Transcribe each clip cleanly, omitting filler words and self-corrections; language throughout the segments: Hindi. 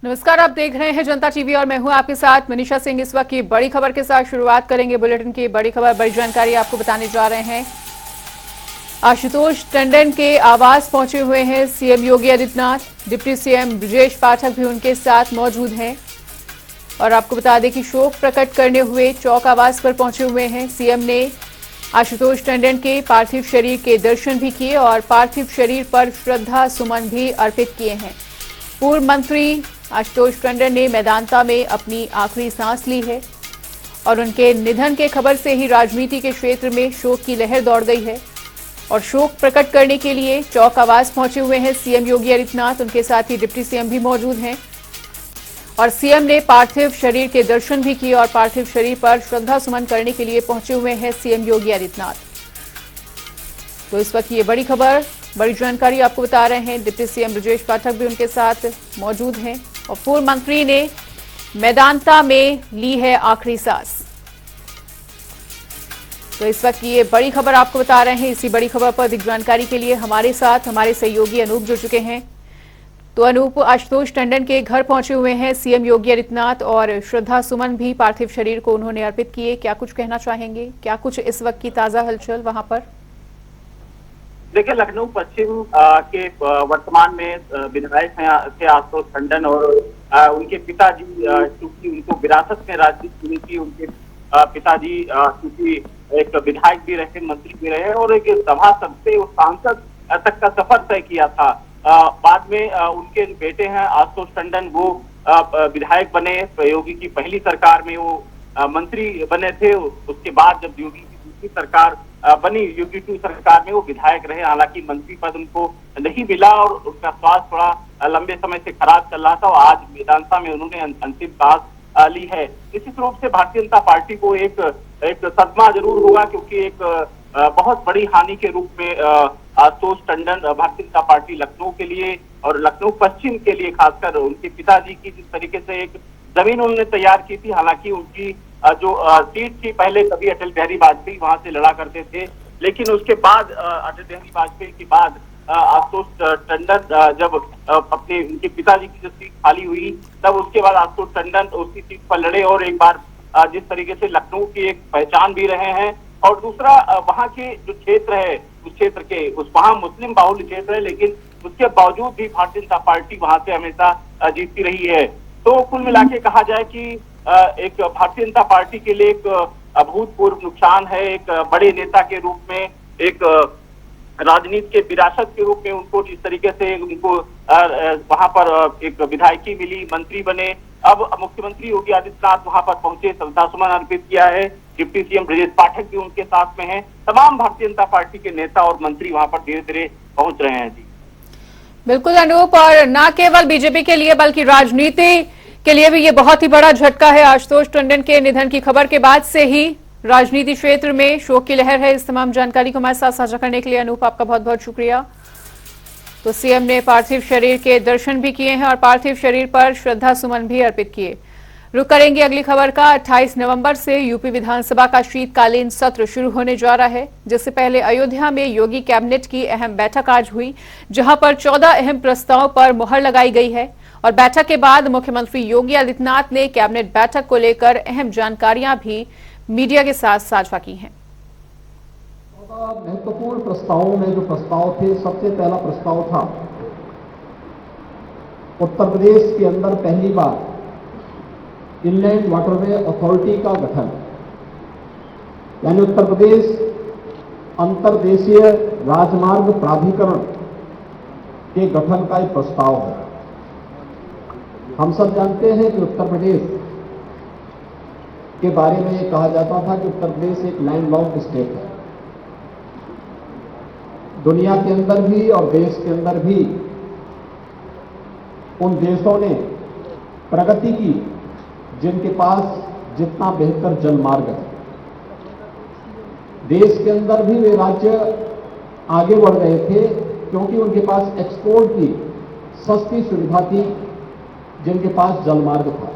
नमस्कार, आप देख रहे हैं जनता टीवी और मैं हूं आपके साथ मनीषा सिंह। इस वक्त की बड़ी खबर के साथ शुरुआत करेंगे। बुलेटिन की बड़ी खबर, बड़ी जानकारी आपको बताने जा रहे हैं। आशुतोष टंडन के आवास पहुंचे हुए हैं CM Yogi Adityanath. Deputy CM Brajesh Pathak भी उनके साथ मौजूद हैं और आपको बता दें कि शोक प्रकट करने हुए चौक आवास पर पहुंचे हुए हैं। सीएम ने आशुतोष टंडन के पार्थिव शरीर के दर्शन भी किए और पार्थिव शरीर पर श्रद्धा सुमन भी अर्पित किए हैं। पूर्व मंत्री आशुतोष टंडन ने मैदानता में अपनी आखिरी सांस ली है और उनके निधन के खबर से ही राजनीति के क्षेत्र में शोक की लहर दौड़ गई है और शोक प्रकट करने के लिए चौक आवास पहुंचे हुए हैं सीएम योगी आदित्यनाथ। उनके साथ ही डिप्टी सीएम भी मौजूद हैं और सीएम ने पार्थिव शरीर के दर्शन भी किए और पार्थिव शरीर पर श्रद्धा सुमन करने के लिए पहुंचे हुए हैं सीएम योगी आदित्यनाथ। तो इस वक्त ये बड़ी खबर, बड़ी जानकारी आपको बता रहे हैं। डिप्टी सीएम ब्रजेश पाठक भी उनके साथ मौजूद हैं और पूर्व मंत्री ने मैदानता में ली है आखिरी सांस। तो इस वक्त ये बड़ी खबर आपको बता रहे हैं। इसी बड़ी खबर पर अधिक जानकारी के लिए हमारे साथ हमारे सहयोगी अनूप जुड़ चुके हैं। तो अनूप, आशुतोष टंडन के घर पहुंचे हुए हैं सीएम योगी आदित्यनाथ और श्रद्धा सुमन भी पार्थिव शरीर को उन्होंने अर्पित किए। क्या कुछ कहना चाहेंगे? क्या कुछ इस वक्त की ताजा हलचल वहां पर? देखिए, लखनऊ पश्चिम के वर्तमान में विधायक हैं आशुतोष टंडन और उनके पिताजी चूंकि उनको विरासत में राजनीति मिली थी। उनके पिताजी चूंकि एक विधायक भी रहे, मंत्री भी रहे और एक सभासद से सांसद तक का सफर तय किया था। बाद में उनके बेटे हैं आशुतोष टंडन, वो विधायक बने। योगी की पहली सरकार में वो मंत्री बने थे। उसके बाद जब योगी की दूसरी सरकार बनी, योगी 2 सरकार में वो विधायक रहे। हालांकि मंत्री पद उनको नहीं मिला और उनका स्वास्थ्य थोड़ा लंबे समय से खराब चल रहा था और आज मैदानता में उन्होंने अंतिम सांस ली है। निश्चित रूप से भारतीय जनता पार्टी को एक सदमा जरूर होगा, क्योंकि एक बहुत बड़ी हानि के रूप में आशुतोष टंडन भारतीय जनता पार्टी लखनऊ के लिए और लखनऊ पश्चिम के लिए, खासकर उनके पिताजी की जिस तरीके से एक जमीन उन्होंने तैयार की थी। हालांकि उनकी जो सीट थी, पहले कभी अटल बिहारी वाजपेयी वहां से लड़ा करते थे, लेकिन उसके बाद अटल बिहारी वाजपेयी के बाद आशुतोष टंडन जब अपने उनके पिताजी की जो सीट खाली हुई, तब उसके बाद आशुतोष टंडन उसी सीट पर लड़े और एक बार जिस तरीके से लखनऊ की एक पहचान भी रहे हैं। और दूसरा, वहां के जो क्षेत्र है, उस क्षेत्र के वहां मुस्लिम बाहुल्य क्षेत्र है, लेकिन उसके बावजूद भी भारतीय जनता पार्टी वहां से हमेशा जीतती रही है। तो कुल मिला के कहा जाए कि एक भारतीय जनता पार्टी के लिए एक अभूतपूर्व नुकसान है। एक बड़े नेता के रूप में, एक राजनीति के विरासत के रूप में उनको जिस तरीके से उनको वहां पर एक विधायकी मिली, मंत्री बने। अब मुख्यमंत्री योगी आदित्यनाथ वहां पर पहुंचे, श्रद्धा सुमन अर्पित किया है। डिप्टी सीएम ब्रजेश पाठक भी उनके साथ में हैं। तमाम भारतीय जनता पार्टी के नेता और मंत्री वहां पर धीरे धीरे पहुंच रहे हैं। जी बिल्कुल अनूप, और न केवल बीजेपी के लिए बल्कि राजनीति के लिए भी ये बहुत ही बड़ा झटका है। आशुतोष टंडन के निधन की खबर के बाद से ही राजनीति क्षेत्र में शोक की लहर है। इस तमाम जानकारी को हमारे साथ साझा करने के लिए अनूप, आपका बहुत बहुत शुक्रिया। तो सीएम ने पार्थिव शरीर के दर्शन भी किए हैं और पार्थिव शरीर पर श्रद्धा सुमन भी अर्पित किए। रुक करेंगे अगली खबर का। 28 नवंबर से यूपी विधानसभा का शीतकालीन सत्र शुरू होने जा रहा है, जिससे पहले अयोध्या में योगी कैबिनेट की अहम बैठक आज हुई, जहां पर 14 अहम प्रस्तावों पर मुहर लगाई गई है और बैठक के बाद मुख्यमंत्री योगी आदित्यनाथ ने कैबिनेट बैठक को लेकर अहम जानकारियां भी मीडिया के साथ साझा की हैं। महत्वपूर्ण प्रस्तावों में जो प्रस्ताव थे, सबसे पहला प्रस्ताव था उत्तर प्रदेश के अंदर पहली बार इनलैंड वाटरवे अथॉरिटी का गठन, यानी उत्तर प्रदेश अंतर्देशीय राजमार्ग प्राधिकरण के गठन का एक प्रस्ताव है। हम सब जानते हैं कि उत्तर प्रदेश के बारे में ये कहा जाता था कि उत्तर प्रदेश एक लैंडलॉक्ड स्टेट है। दुनिया के अंदर भी और देश के अंदर भी उन देशों ने प्रगति की जिनके पास जितना बेहतर जलमार्ग है। देश के अंदर भी वे राज्य आगे बढ़ रहे थे क्योंकि उनके पास एक्सपोर्ट की सस्ती सुविधा थी, जिनके पास जलमार्ग था।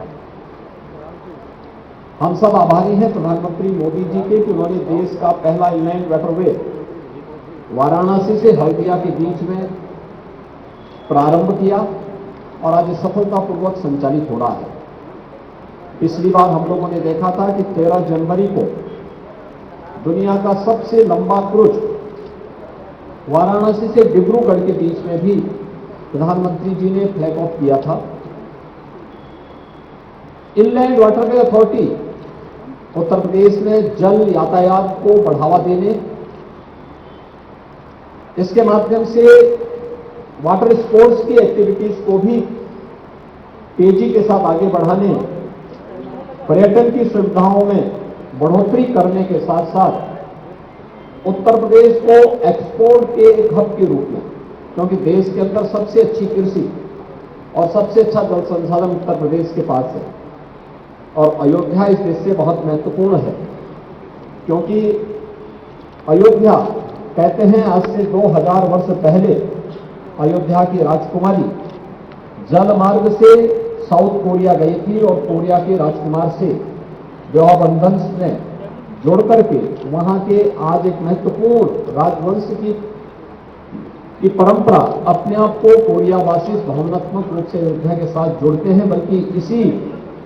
हम सब आभारी हैं प्रधानमंत्री मोदी जी के कि उन्होंने देश का पहला इनलैंड वाटरवे वाराणसी से हल्दिया के बीच में प्रारंभ किया और आज सफलतापूर्वक संचालित हो रहा है। पिछली बार हम लोगों ने देखा था कि 13 जनवरी को दुनिया का सबसे लंबा क्रूज वाराणसी से डिब्रूगढ़ के बीच में भी प्रधानमंत्री जी ने फ्लैग ऑफ किया था। Inland waterway authority Uttar Pradesh में जल यातायात को बढ़ावा देने, इसके माध्यम से वाटर स्पोर्ट्स की एक्टिविटीज को भी तेजी के साथ आगे बढ़ाने, पर्यटन की सुविधाओं में बढ़ोतरी करने के साथ साथ उत्तर प्रदेश को एक्सपोर्ट के एक हब के रूप में, क्योंकि देश के अंदर सबसे अच्छी कृषि और सबसे अच्छा जल संसाधन उत्तर प्रदेश के पास है और अयोध्या इस दृष्टि से बहुत महत्वपूर्ण है, क्योंकि अयोध्या कहते हैं आज से 2000 वर्ष पहले अयोध्या की राजकुमारी जल मार्ग से साउथ कोरिया गई थी और कोरिया के राजकुमार से विवाह बंधन में जोड़ करके वहां के आज एक महत्वपूर्ण राजवंश की परंपरा अपने आप को कोरियावासी भावनात्मक रूप से अयोध्या के साथ जोड़ते हैं। बल्कि इसी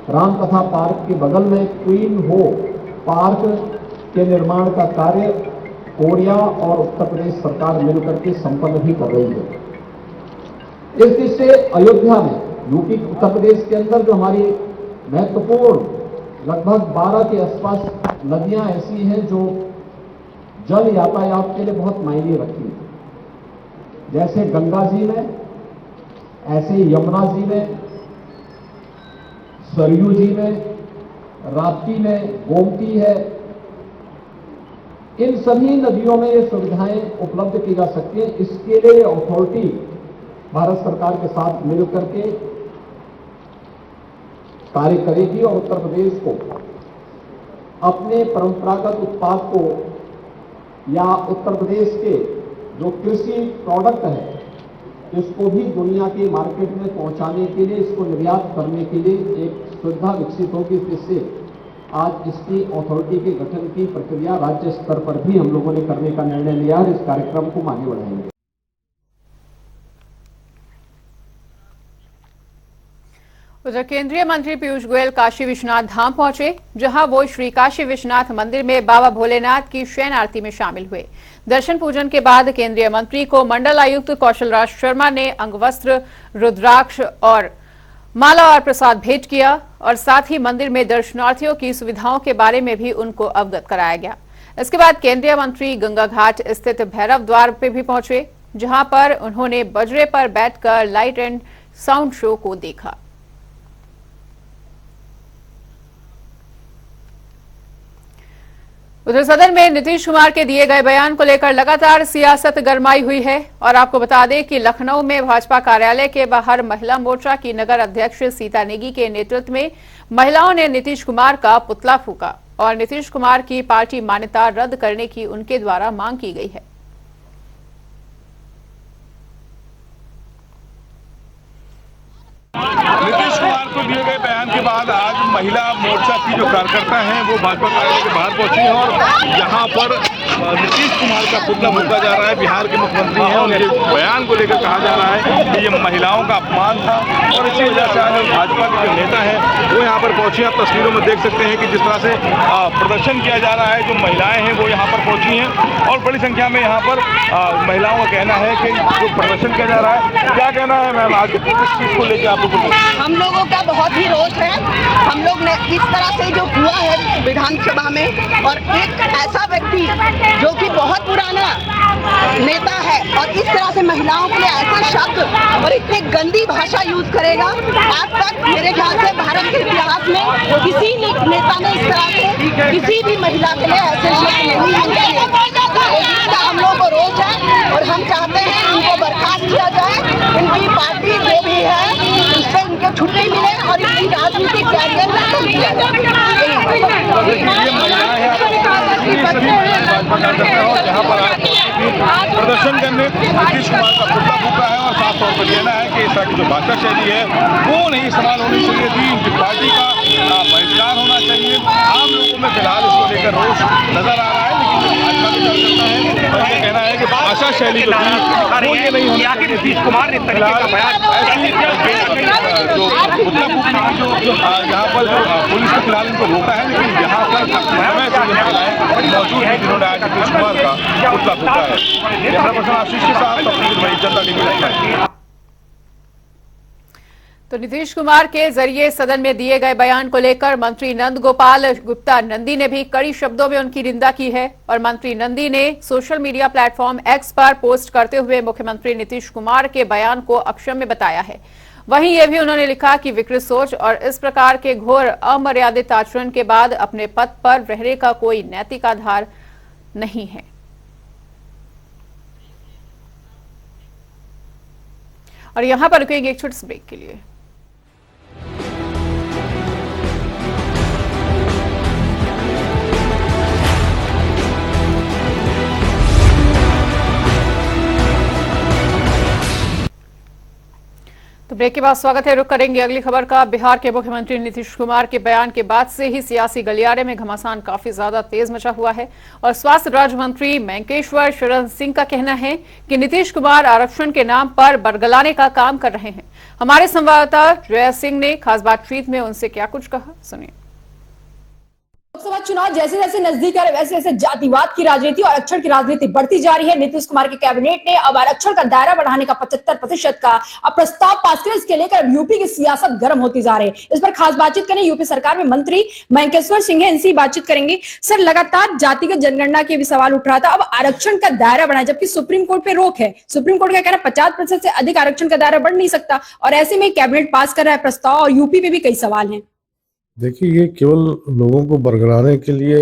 रामकथा पार्क के बगल में क्वीन हो पार्क के निर्माण का कार्य कोरिया और उत्तर प्रदेश सरकार मिलकर के संपन्न भी कर रही है। इस दृष्टि से अयोध्या में यूपी उत्तर प्रदेश के अंदर जो हमारी महत्वपूर्ण लगभग 12 के आसपास नदियां ऐसी हैं जो जल यातायात के लिए बहुत मायने रखती हैं, जैसे गंगा जी में, ऐसे ही यमुना जी में, सरयू जी में, राप्ती में, गोमती है। इन सभी नदियों में ये सुविधाएं उपलब्ध की जा सकती हैं। इसके लिए अथॉरिटी भारत सरकार के साथ मिलकर के कार्य करेगी और उत्तर प्रदेश को अपने परंपरागत उत्पाद को या उत्तर प्रदेश के जो कृषि प्रोडक्ट है इसको भी दुनिया के मार्केट में पहुंचाने के लिए, इसको निर्यात करने के लिए एक सुविधा विकसित होगी। जिससे आज इसकी अथॉरिटी के गठन की प्रक्रिया राज्य स्तर पर भी हम लोगों ने करने का निर्णय लिया है। इस कार्यक्रम को आगे बढ़ाएंगे। उधर केंद्रीय मंत्री पीयूष गोयल काशी विश्वनाथ धाम पहुंचे, जहां वो श्री काशी विश्वनाथ मंदिर में बाबा भोलेनाथ की शयन आरती में शामिल हुए। दर्शन पूजन के बाद केंद्रीय मंत्री को मंडल आयुक्त कौशल राज शर्मा ने अंगवस्त्र, रुद्राक्ष और माला और प्रसाद भेंट किया और साथ ही मंदिर में दर्शनार्थियों की सुविधाओं के बारे में भी उनको अवगत कराया गया। इसके बाद केंद्रीय मंत्री गंगा घाट स्थित भैरव द्वार पे भी पहुंचे, जहां पर उन्होंने बजरे पर बैठकर लाइट एंड साउंड शो को देखा। उधर सदन में नीतीश कुमार के दिए गए बयान को लेकर लगातार सियासत गरमाई हुई है और आपको बता दें कि लखनऊ में भाजपा कार्यालय के बाहर महिला मोर्चा की नगर अध्यक्ष सीता नेगी के नेतृत्व में महिलाओं ने नीतीश कुमार का पुतला फूंका और नीतीश कुमार की पार्टी मान्यता रद्द करने की उनके द्वारा मांग की गई है। नीतीश कुमार को दिए गए बयान के बाद आज महिला मोर्चा की जो कार्यकर्ता हैं वो भाजपा कार्यालय के बाहर पहुंची हैं और यहाँ पर नीतीश कुमार का पुतला फूंका जा रहा है। बिहार के मुख्यमंत्री हैं, उनके बयान को लेकर कहा जा रहा है कि ये महिलाओं का अपमान था और इसी वजह से आज भाजपा के जो नेता हैं वो यहाँ पर पहुंचे। आप तस्वीरों में देख सकते हैं कि जिस तरह से प्रदर्शन किया जा रहा है, जो महिलाएं हैं वो यहाँ पर पहुंची हैं और बड़ी संख्या में यहाँ पर महिलाओं का कहना है कि जो प्रदर्शन किया जा रहा है। क्या कहना है मैम आज इस चीज को लेकर? आप लोगों हम लोगों का बहुत ही रोष है। हम लोग ने इस तरह से जो हुआ है विधानसभा में, और एक ऐसा व्यक्ति जो कि बहुत पुराना नेता है और इस तरह से महिलाओं के लिए ऐसे शब्द और इतनी गंदी भाषा यूज करेगा, आज तक मेरे ख्याल से भारत के इतिहास में किसी नेता ने इस तरह से किसी भी महिला के लिए ऐसे शब्द नहीं यूज किए। इसका हम लोग को रोष है और हम चाहते हैं इनको बर्खास्त किया जाए। इनकी पार्टी जो भी है उससे इनको छुट्टी मिले और इनकी राजनीतिक कैरियर में किया जाए। यहाँ पर प्रदर्शन करने नीतीश कुमार का पुतला फूंका है और साफ तौर पर कहना है कि इस तरह की जो भाषा शैली है वो नहीं इस्तेमाल होनी चाहिए थी। उनकी पार्टी का बहिष्कार होना चाहिए। आम लोगों में फिलहाल इसको लेकर रोष नजर आ रहा है, लेकिन भाजपा के कार्यकर्ता है उनका कहना है कि भाषा शैली जो थी वो ये नहीं होनी चाहिए। नीतीश कुमार ने तरीके का बयान यहाँ पर पुलिस ने फिलहाल इनको रोका है, लेकिन यहाँ पर समय से जो महिलाएं मौजूद हैं जिन्होंने आज नीतीश कुमार का पुतला फूंका है। कैमरा पर्सन आशीष के साथ जनता टीवी लखनऊ। तो नीतीश कुमार के जरिए सदन में दिए गए बयान को लेकर मंत्री नंद गोपाल गुप्ता नंदी ने भी कड़ी शब्दों में उनकी निंदा की है और मंत्री नंदी ने सोशल मीडिया प्लेटफॉर्म एक्स पर पोस्ट करते हुए मुख्यमंत्री नीतीश कुमार के बयान को अक्षम्य बताया है। वहीं यह भी उन्होंने लिखा कि विकृत सोच और इस प्रकार के घोर अमर्यादित आचरण के बाद अपने पद पर रहने का कोई नैतिक आधार नहीं है। और यहां पर रुकेंगे एक छोटे से ब्रेक के लिए। तो ब्रेक के बाद स्वागत है। रुक करेंगे अगली खबर का। बिहार के मुख्यमंत्री नीतीश कुमार के बयान के बाद से ही सियासी गलियारे में घमासान काफी ज्यादा तेज मचा हुआ है और स्वास्थ्य राज्य मंत्री मैंकेश्वर शरण सिंह का कहना है कि नीतीश कुमार आरक्षण के नाम पर बरगलाने का काम कर रहे हैं। हमारे संवाददाता जया सिंह ने खास बातचीत में उनसे क्या कुछ कहा, सुनिए। लोकसभा चुनाव जैसे जैसे नजदीक आ रहे वैसे वैसे जातिवाद की राजनीति और आरक्षण की राजनीति बढ़ती जा रही है। नीतीश कुमार के कैबिनेट ने अब आरक्षण का दायरा बढ़ाने का 75% का अब प्रस्ताव पास किया। इसके लेकर अब यूपी की सियासत गर्म होती जा रही है। इस पर खास बातचीत करें यूपी सरकार में मंत्री मैंकेश्वर सिंह है, इनसे बातचीत करेंगे। सर, लगातार जातिगत जनगणना के भी सवाल उठ रहा था, अब आरक्षण का दायरा बढ़ाए जबकि सुप्रीम कोर्ट पे रोक है। सुप्रीम कोर्ट का कहना 50% से अधिक आरक्षण का दायरा बढ़ नहीं सकता और ऐसे में कैबिनेट पास कर रहा है प्रस्ताव और यूपी पे भी कई सवाल हैं। देखिए, ये केवल लोगों को बरगलाने के लिए,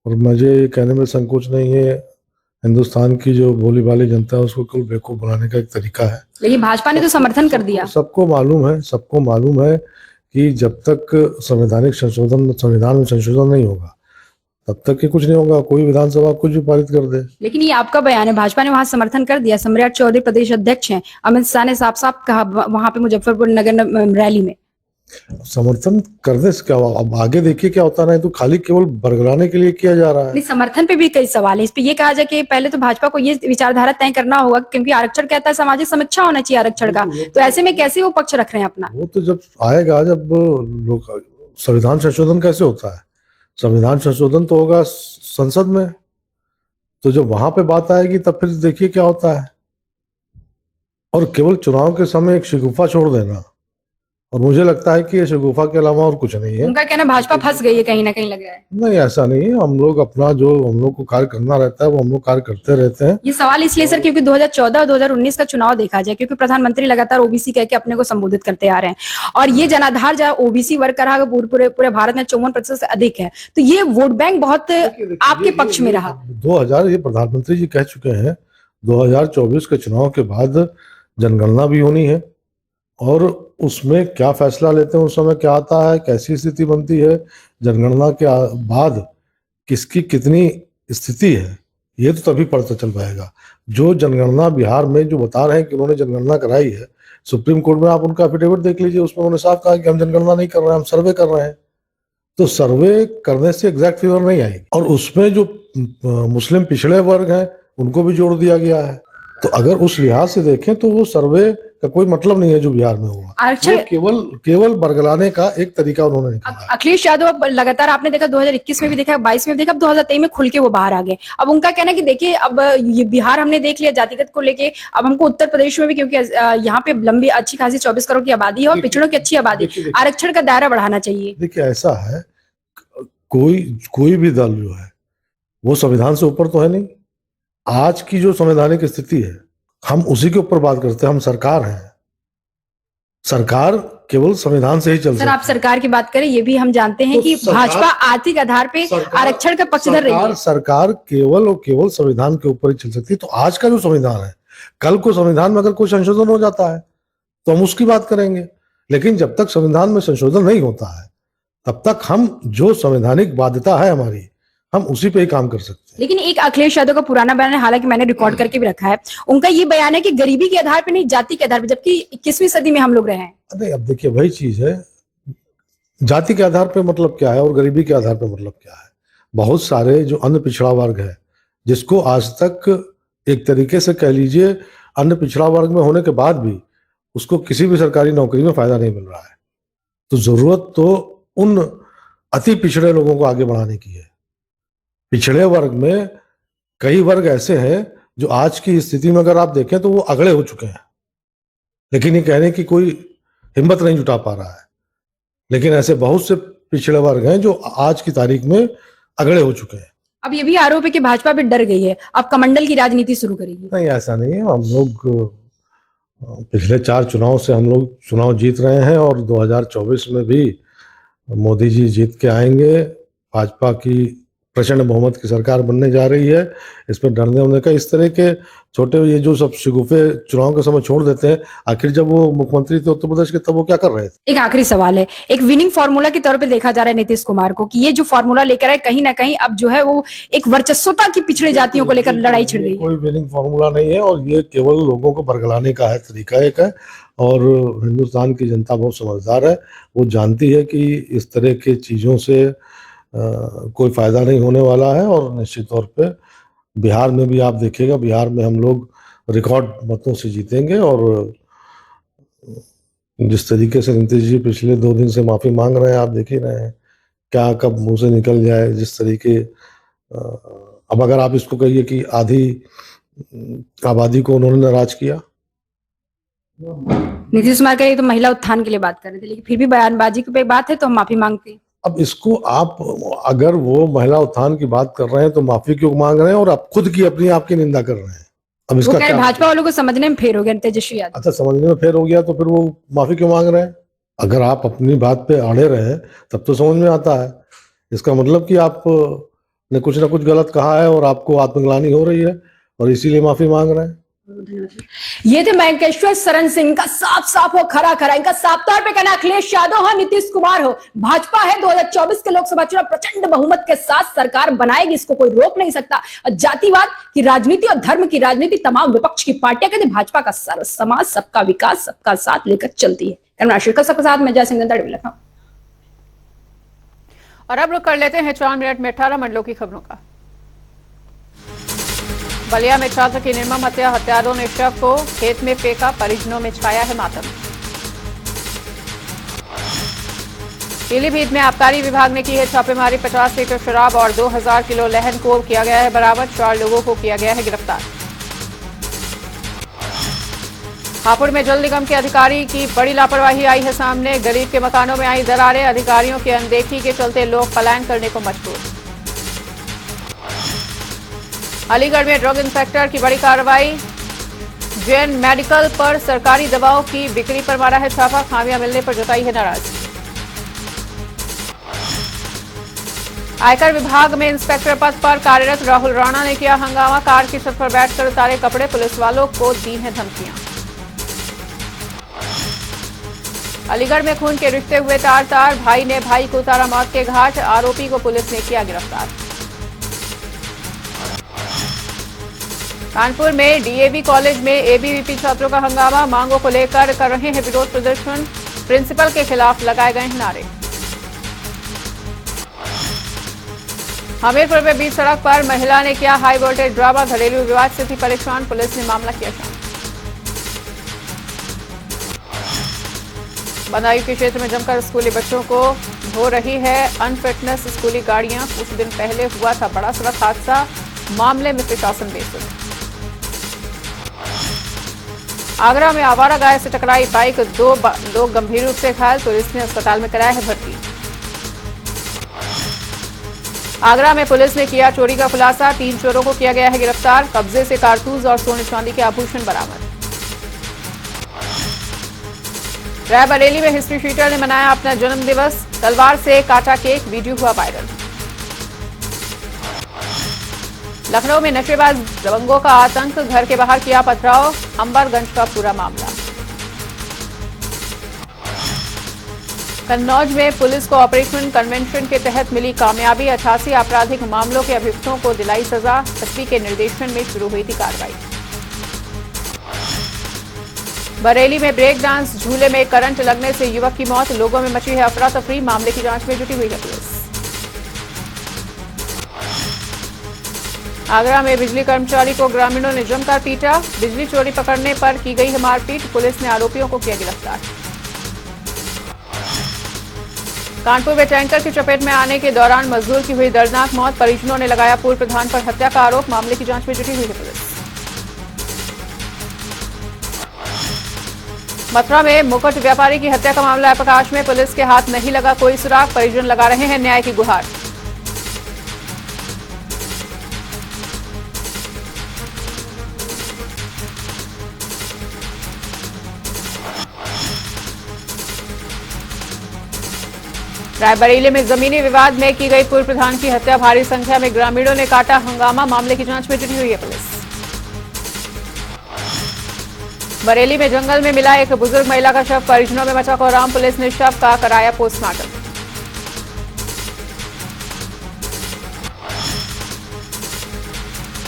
और मुझे ये कहने में संकोच नहीं है, हिंदुस्तान की जो भोली भाली जनता है उसको केवल बेवकूफ बनाने का एक तरीका है। लेकिन भाजपा ने तो समर्थन कर दिया। सबको मालूम है कि जब तक संविधान में संशोधन नहीं होगा तब तक कि कुछ नहीं होगा। कोई विधानसभा कुछ भी पारित कर दे। लेकिन ये आपका बयान है, भाजपा ने वहां समर्थन कर दिया। सम्राट चौधरी प्रदेश अध्यक्ष हैं, अमित शाह ने साफ साफ कहा वहां पे मुजफ्फरपुर नगर रैली में। समर्थन करने से क्या हुआ? अब आगे देखिए क्या होता है। तो खाली केवल बरगलाने के लिए किया जा रहा है। समर्थन पे भी कई सवाल है। इस पे ये कहा जाए कि पहले तो भाजपा को ये विचारधारा तय करना होगा, क्योंकि आरक्षण कहता है सामाजिक समीक्षा होना चाहिए आरक्षण का, तो ऐसे में कैसे वो पक्ष रख रहे हैं अपना? वो तो जब आएगा, जब लोग संविधान संशोधन कैसे होता है, संविधान संशोधन तो होगा संसद में, तो जब वहां पे बात आएगी तब फिर देखिए क्या होता है। और केवल चुनाव के समय एक शिगुफा छोड़ देना, और मुझे लगता है कि ये शगुफा के अलावा और कुछ नहीं है। उनका कहना भाजपा फंस गई है कहीं ना कहीं, लग रहा है। नहीं, ऐसा नहीं है। हम लोग अपना जो हम लोग को कार्य करना रहता है वो हम लोग कार्य करते रहते हैं। ये सवाल इसलिए सर क्योंकि 2014 और 2019 का चुनाव देखा जाए, क्योंकि प्रधानमंत्री लगातार ओबीसी कह के अपने को संबोधित करते आ रहे हैं और ये जनाधार जहाँ ओबीसी वर्ग का रहा पूरे भारत में 54% से अधिक है, तो ये वोट बैंक बहुत आपके पक्ष में रहा। 2000 ये प्रधानमंत्री जी कह चुके हैं 2024 के चुनाव के बाद जनगणना भी होनी है और उसमें क्या फैसला लेते हैं, उस समय क्या आता है, कैसी स्थिति बनती है, जनगणना के बाद किसकी कितनी स्थिति है, ये तो तभी पता चल पाएगा। जो जनगणना बिहार में जो बता रहे हैं कि उन्होंने जनगणना कराई है, सुप्रीम कोर्ट में आप उनका एफिडेविट देख लीजिए, उसमें उन्होंने साफ कहा कि हम जनगणना नहीं कर रहे हैं, हम सर्वे कर रहे हैं। तो सर्वे करने से एग्जैक्ट फिगर नहीं आएगी। और उसमें जो मुस्लिम पिछड़े वर्ग हैं उनको भी जोड़ दिया गया है। तो अगर उस लिहाज से देखें तो वो सर्वे का कोई मतलब नहीं है जो बिहार में हुआ। आरक्षण केवल बरगलाने का एक तरीका उन्होंने निकाला। अखिलेश यादव लगातार आपने देखा 2021 में भी देखा, 22 में भी देखा, अब 2023 में खुल के वो बाहर आ गए। अब उनका कहना कि देखिए अब ये बिहार हमने देख लिया जातिगत को लेके, अब हमको उत्तर प्रदेश में भी, क्योंकि यहाँ पे लंबी अच्छी खासी 24 करोड़ की आबादी है और पिछड़ों की अच्छी आबादी, आरक्षण का दायरा बढ़ाना चाहिए। देखिए ऐसा है, कोई भी दल जो है वो संविधान से ऊपर तो है नहीं। आज की जो संवैधानिक स्थिति है हम उसी के ऊपर बात करते हैं। हम सरकार हैं, सरकार केवल संविधान से ही चल सकती है। सर, आप सरकार की बात करें, ये भी हम जानते हैं कि भाजपा आर्थिक आधार पे आरक्षण का पक्षधर रही है। सरकार केवल और केवल संविधान के ऊपर ही चल सकती है। तो आज का जो संविधान है, कल को संविधान में अगर कोई संशोधन हो जाता है तो हम उसकी बात करेंगे, लेकिन जब तक संविधान में संशोधन नहीं होता है तब तक हम जो संवैधानिक बाध्यता है हमारी, हम उसी पे ही काम कर सकते हैं। लेकिन एक अखिलेश यादव का पुराना बयान है, हालांकि मैंने रिकॉर्ड करके भी रखा है, उनका ये बयान है कि गरीबी के आधार पे नहीं, जाति के आधार पे, जबकि 21वीं सदी में हम लोग रहे हैं। नहीं, अब देखिए वही चीज है, जाति के आधार पे मतलब क्या है और गरीबी के आधार पे मतलब क्या है। बहुत सारे जो अन्य पिछड़ा वर्ग है, जिसको आज तक एक तरीके से कह लीजिए अन्य पिछड़ा वर्ग में होने के बाद भी उसको किसी भी सरकारी नौकरी में फायदा नहीं मिल रहा है, तो जरूरत तो उन अति पिछड़े लोगों को आगे बढ़ाने की है। पिछड़े वर्ग में कई वर्ग ऐसे हैं जो आज की स्थिति में अगर आप देखें तो वो अगड़े हो चुके हैं, लेकिन ये कहने की कोई हिम्मत नहीं जुटा पा रहा है। लेकिन ऐसे बहुत से पिछड़े वर्ग हैं जो आज की तारीख में अगड़े हो चुके हैं। अब ये भी आरोप है कि भाजपा भी डर गई है, अब कमंडल की राजनीति शुरू करेगी। नहीं, ऐसा नहीं है। हम लोग पिछले 4 चुनाव से हम लोग चुनाव जीत रहे हैं और 2024 में भी मोदी जी जीत के आएंगे। भाजपा की प्रचंड बहुमत की सरकार बनने जा रही है। इसमें डरने होने का, इस तरह के छोटे ये जो सब शिगुफे चुनाव के समय छोड़ देते हैं। आखिर जब वो मुख्यमंत्री थे उत्तर प्रदेश के, तब वो क्या कर रहे थे? एक आखिरी सवाल है, एक विनिंग फार्मूला के तौर पे देखा जा रहा है नीतीश कुमार को कि ये जो फार्मूला लेकर आए कहीं ना कहीं अब जो है वो एक वर्चस्वता की पिछड़े जातियों को लेकर लड़ाई छिड़ गई है। कोई विनिंग फार्मूला नहीं है और ये केवल लोगों को बरगलाने का है, तरीका एक है। और हिंदुस्तान की जनता बहुत समझदार है, वो जानती है कि इस तरह की चीजों से कोई फायदा नहीं होने वाला है। और निश्चित तौर पे बिहार में भी आप देखिएगा, बिहार में हम लोग रिकॉर्ड मतों से जीतेंगे। और जिस तरीके से नीतीश जी पिछले 2 दिन से माफी मांग रहे हैं, आप देख ही रहे हैं क्या कब मुंह से निकल जाए। जिस तरीके अब अगर आप इसको कहिए कि आधी आबादी को उन्होंने नाराज किया। नीतीश कुमार कह तो महिला उत्थान के लिए बात कर रहे थे, लेकिन फिर भी बयानबाजी की बात है तो हम माफी मांगते हैं। अब इसको आप अगर वो महिला उत्थान की बात कर रहे हैं तो माफी क्यों मांग रहे हैं और आप खुद की अपनी आपकी निंदा कर रहे हैं? अब इसका क्या? भाजपा वालों को समझने में फेर हो गया तेजस्वी यादव। अच्छा, समझने में फेर हो गया तो फिर वो माफी क्यों मांग रहे हैं? अगर आप अपनी बात पे अड़े रहे तब तो समझ में आता है। इसका मतलब कि आप ने कुछ ना कुछ गलत कहा है और आपको आत्मग्लानि हो रही है और इसीलिए माफी मांग रहे हैं। ये थे मयंकेश्वर शरण सिंह का साफ हो खरा इनका साफ तौर पे कहना, अखिलेश यादव हो, नीतीश कुमार हो, भाजपा है 2024 के लोकसभा चुनाव प्रचंड बहुमत के साथ सरकार बनाएगी, इसको कोई रोक नहीं सकता। जातिवाद की राजनीति और धर्म की राजनीति तमाम विपक्ष की पार्टियां कहते भाजपा का सर्व समाज, सबका विकास, सबका साथ लेकर चलती है। सबके साथ में जय सिंह लखनऊ। और अब रुक कर लेते हैं 4 मिनट में 18 मंडलों की खबरों का। बलिया में छात्र की निर्मम हत्या, हत्यारों ने शव को खेत में फेंका, परिजनों में छाया है मातम। पीलीभीत में आबकारी विभाग ने की है छापेमारी, 50 लीटर शराब और 2000 किलो लहन को किया गया है बरामद, 4 लोगों को किया गया है गिरफ्तार। हापुड़ में जल निगम के अधिकारी की बड़ी लापरवाही आई है सामने, गरीब के मकानों में आई दरारें, अधिकारियों की अनदेखी के चलते लोग पलायन करने को मजबूर। अलीगढ़ में ड्रग इंस्पेक्टर की बड़ी कार्रवाई, जैन मेडिकल पर सरकारी दवाओं की बिक्री पर मारा है छापा, खामियां मिलने पर जताई है नाराजगी। आयकर विभाग में इंस्पेक्टर पद पर कार्यरत राहुल राणा ने किया हंगामा, कार की छत पर बैठकर उतारे कपड़े, पुलिस वालों को दी हैं धमकियां। अलीगढ़ में खून के रिश्ते हुए तार, भाई ने भाई को उतारा मौत के घाट, आरोपी को पुलिस ने किया गिरफ्तार। कानपुर में डीएवी कॉलेज में एबीवीपी छात्रों का हंगामा, मांगों को लेकर कर रहे हैं विरोध प्रदर्शन, प्रिंसिपल के खिलाफ लगाए गए हैं नारे। हमीरपुर में बीच सड़क पर महिला ने किया हाई वोल्टेज ड्रामा, घरेलू विवाद से थी परेशान, पुलिस ने मामला किया शांत। बदायूं के क्षेत्र में जमकर स्कूली बच्चों को हो रही है अनफिटनेस स्कूली गाड़ियां, कुछ दिन पहले हुआ था बड़ा सड़क हादसा, मामले में प्रशासन बेसुध। आगरा में आवारा गाय से टकराई बाइक, 2 लोग गंभीर रूप से घायल, पुलिस ने अस्पताल में कराया है भर्ती। आगरा में पुलिस ने किया चोरी का खुलासा, 3 चोरों को किया गया है गिरफ्तार, कब्जे से कारतूस और सोने चांदी के आभूषण बरामद। रायबरेली में हिस्ट्री शीटर ने मनाया अपना जन्मदिवस, तलवार से काटा केक, वीडियो हुआ वायरल। लखनऊ में नशेबाज दबंगों का आतंक, घर के बाहर किया पथराव, अंबरगंज का पूरा मामला। कन्नौज में पुलिस को ऑपरेशन कन्वेंशन के तहत मिली कामयाबी, 88 आपराधिक मामलों के अभियुक्तों को दिलाई सजा, एसपी के निर्देशन में शुरू हुई थी कार्रवाई। बरेली में ब्रेक डांस झूले में करंट लगने से युवक की मौत, लोगों में मची है अफरा तफरी, मामले की जांच में जुटी हुई है पुलिस। आगरा में बिजली कर्मचारी को ग्रामीणों ने जमकर पीटा, बिजली चोरी पकड़ने पर की गई है मारपीट, पुलिस ने आरोपियों को किया गिरफ्तार। कानपुर में टैंकर की चपेट में आने के दौरान मजदूर की हुई दर्दनाक मौत। परिजनों ने लगाया पूर्व प्रधान पर हत्या का आरोप। मामले की जांच में जुटी हुई है पुलिस। मथुरा में मुकुट व्यापारी की हत्या का मामला प्रकाश में। पुलिस के हाथ नहीं लगा कोई सुराग। परिजन लगा रहे हैं न्याय की गुहार। रायबरेली में जमीनी विवाद में की गई पूर्व प्रधान की हत्या। भारी संख्या में ग्रामीणों ने काटा हंगामा। मामले की जांच में जुटी हुई है पुलिस। बरेली में जंगल में मिला एक बुजुर्ग महिला का शव। परिजनों में मचा कोहराम। पुलिस ने शव का कराया पोस्टमार्टम।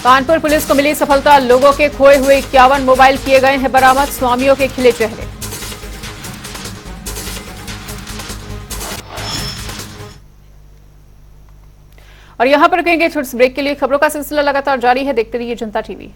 कानपुर पुलिस को मिली सफलता। लोगों के खोए हुए 51 मोबाइल किए गए हैं बरामद। स्वामियों के खिले चेहरे। और यहां पर कहेंगे छोटे से ब्रेक के लिए। खबरों का सिलसिला लगातार जारी है, देखते रहिए जनता टीवी।